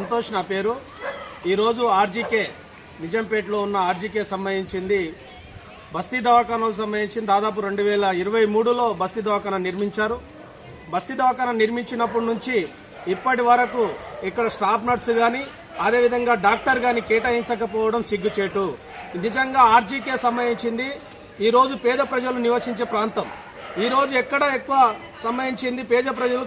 సంతోష్ నా పేరు. ఈరోజు ఆర్జీకే నిజాంపేటలో ఉన్న ఆర్జీకే సంబంధించింది బస్తీ దవాఖానాకు సంబంధించింది. దాదాపు 2023లో బస్తీ దవాఖానా నిర్మించారు. బస్తీ దవాఖానా నిర్మించినప్పటి నుంచి ఇప్పటి వరకు ఇక్కడ స్టాఫ్ నర్సు కానీ అదేవిధంగా డాక్టర్ కానీ కేటాయించకపోవడం సిగ్గుచేటు. నిజంగా ఆర్జీకే సంబంధించింది ఈరోజు పేద ప్రజలు నివసించే ప్రాంతం. ఈ రోజు ఎక్కడ ఎక్కువ సంబంధించింది పేద ప్రజలు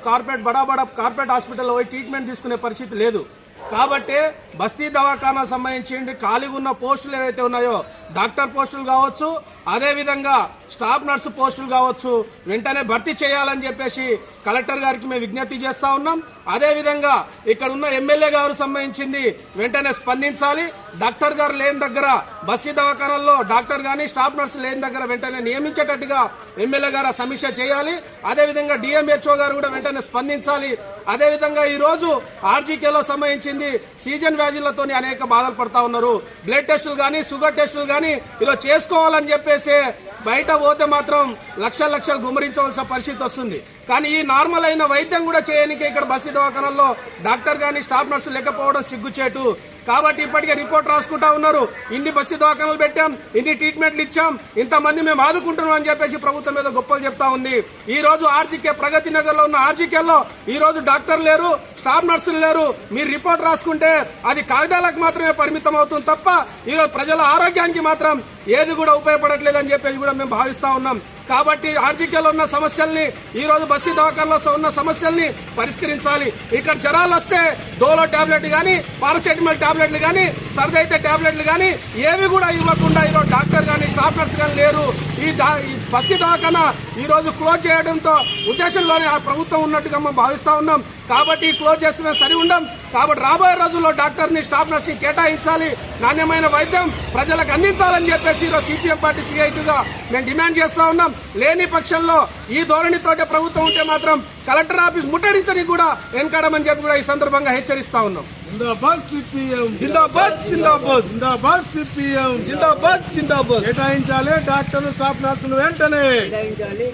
బడా కార్పొరేట్ హాస్పిటల్లో పోయి ట్రీట్మెంట్ తీసుకునే పరిస్థితి లేదు. కాబట్టి బస్తీ దవాఖానా సంబంధించి ఖాళీగా ఉన్న పోస్టులు ఏవైతే ఉన్నాయో డాక్టర్ పోస్టులు కావచ్చు, అదేవిధంగా స్టాఫ్ నర్సు పోస్టులు కావచ్చు, వెంటనే భర్తీ చేయాలని చెప్పేసి కలెక్టర్ గారికి మేము విజ్ఞప్తి చేస్తా ఉన్నాం. అదేవిధంగా ఇక్కడ ఉన్న ఎమ్మెల్యే గారు సంబంధించింది వెంటనే స్పందించాలి. డాక్టర్ గారు లేని దగ్గర బస్తీ దవాఖానాల్లో డాక్టర్ గాని స్టాఫ్ నర్సు లేని దగ్గర వెంటనే నియమించేటట్టుగా ఎమ్మెల్యే గారు సమీక్ష చేయాలి. అదేవిధంగా డిఎంహెచ్ఓ గారు కూడా వెంటనే స్పందించాలి. అదేవిధంగా ఈ రోజు ఆర్జీకేలో సంబంధించింది సీజన్ వ్యాధులతో అనేక బాధలు పడతా ఉన్నారు. బ్లడ్ టెస్టులు గానీ షుగర్ టెస్టులు గానీ ఈరోజు చేసుకోవాలని చెప్పేసి బయట పోతే మాత్రం లక్షలు గుమ్మరించవలసిన పరిస్థితి వస్తుంది. కానీ ఈ నార్మల్ అయిన వైద్యం కూడా చేయడానికి ఇక్కడ బస్తీ దవాఖానాల్లో డాక్టర్ గానీ స్టాఫ్ నర్సు లేకపోవడం సిగ్గుచేటు. కాబట్టి ఇప్పటికే రిపోర్ట్ రాసుకుంటా ఉన్నారు. ఇన్ని బస్తీ దవాఖానాలు పెట్టాం, ఇన్ని ట్రీట్మెంట్లు ఇచ్చాం, ఇంతమంది మేము ఆదుకుంటున్నాం అని చెప్పేసి ప్రభుత్వం మీద గొప్పలు చెప్తా ఉంది. ఈ రోజు ఆర్జీకే ప్రగతి నగర్ లో ఉన్న ఆర్జీకేలో ఈ రోజు డాక్టర్ లేరు, స్టాఫ్ నర్సులు లేరు. మీరు రిపోర్ట్ రాసుకుంటే అది కాగితాలకు మాత్రమే పరిమితం అవుతుంది తప్ప ఈరోజు ప్రజల ఆరోగ్యానికి మాత్రం ఏది కూడా ఉపయోగపడట్లేదని చెప్పేసి కూడా మేము భావిస్తా ఉన్నాం. కాబట్టి ఆర్జీకేలో ఉన్న సమస్యల్ని ఈ రోజు బస్తీ దవాఖానాలో ఉన్న సమస్యల్ని పరిష్కరించాలి. ఇక్కడ జ్వరాలు వస్తే డోలో టాబ్లెట్ గానీ పారాసెటమాల్ టాబ్లెట్లు గానీ సర్ది అయితే టాబ్లెట్లు గానీ ఏవి కూడా ఇవ్వకుండా ఈరోజు డాక్టర్ గానీ స్టాఫ్ నర్స్ గానీ లేరు. ఈ బస్తీ దవాఖానా ఈ రోజు క్లోజ్ చేయడంతో ఉద్దేశంలోనే ఆ ప్రభుత్వం ఉన్నట్టుగా మేము భావిస్తా ఉన్నాం. కాబట్టి క్లోజ్ చేసిన సరి ఉండం. కాబట్టి రాబోయే రోజుల్లో డాక్టర్ ని స్టాఫ్ నర్స్ కేటాయించాలి, నాణ్యమైన వైద్యం ప్రజలకు అందించాలని చెప్పేసి ఈరోజు సిపిఎం పార్టీ సిఐటిగా మేము డిమాండ్ చేస్తా ఉన్నాం. లేని పక్షంలో ఈ ధోరణితోటే ప్రభుత్వం ఉంటే మాత్రం కలెక్టర్ ఆఫీస్ ముట్టడించని కూడా వెనకాడమని చెప్పి కూడా ఈ సందర్భంగా హెచ్చరిస్తా ఉన్నాం. జిందాబాద్ సిపిఎం, జిందాబాద్ జిందాబాద్, జిందాబాద్ సిపిఎం, జిందాబాద్ జిందాబాద్. కేటాయించాలి డాక్టర్లు స్టాఫ్ నర్సులు వెంటనే. కేటాయించాలి.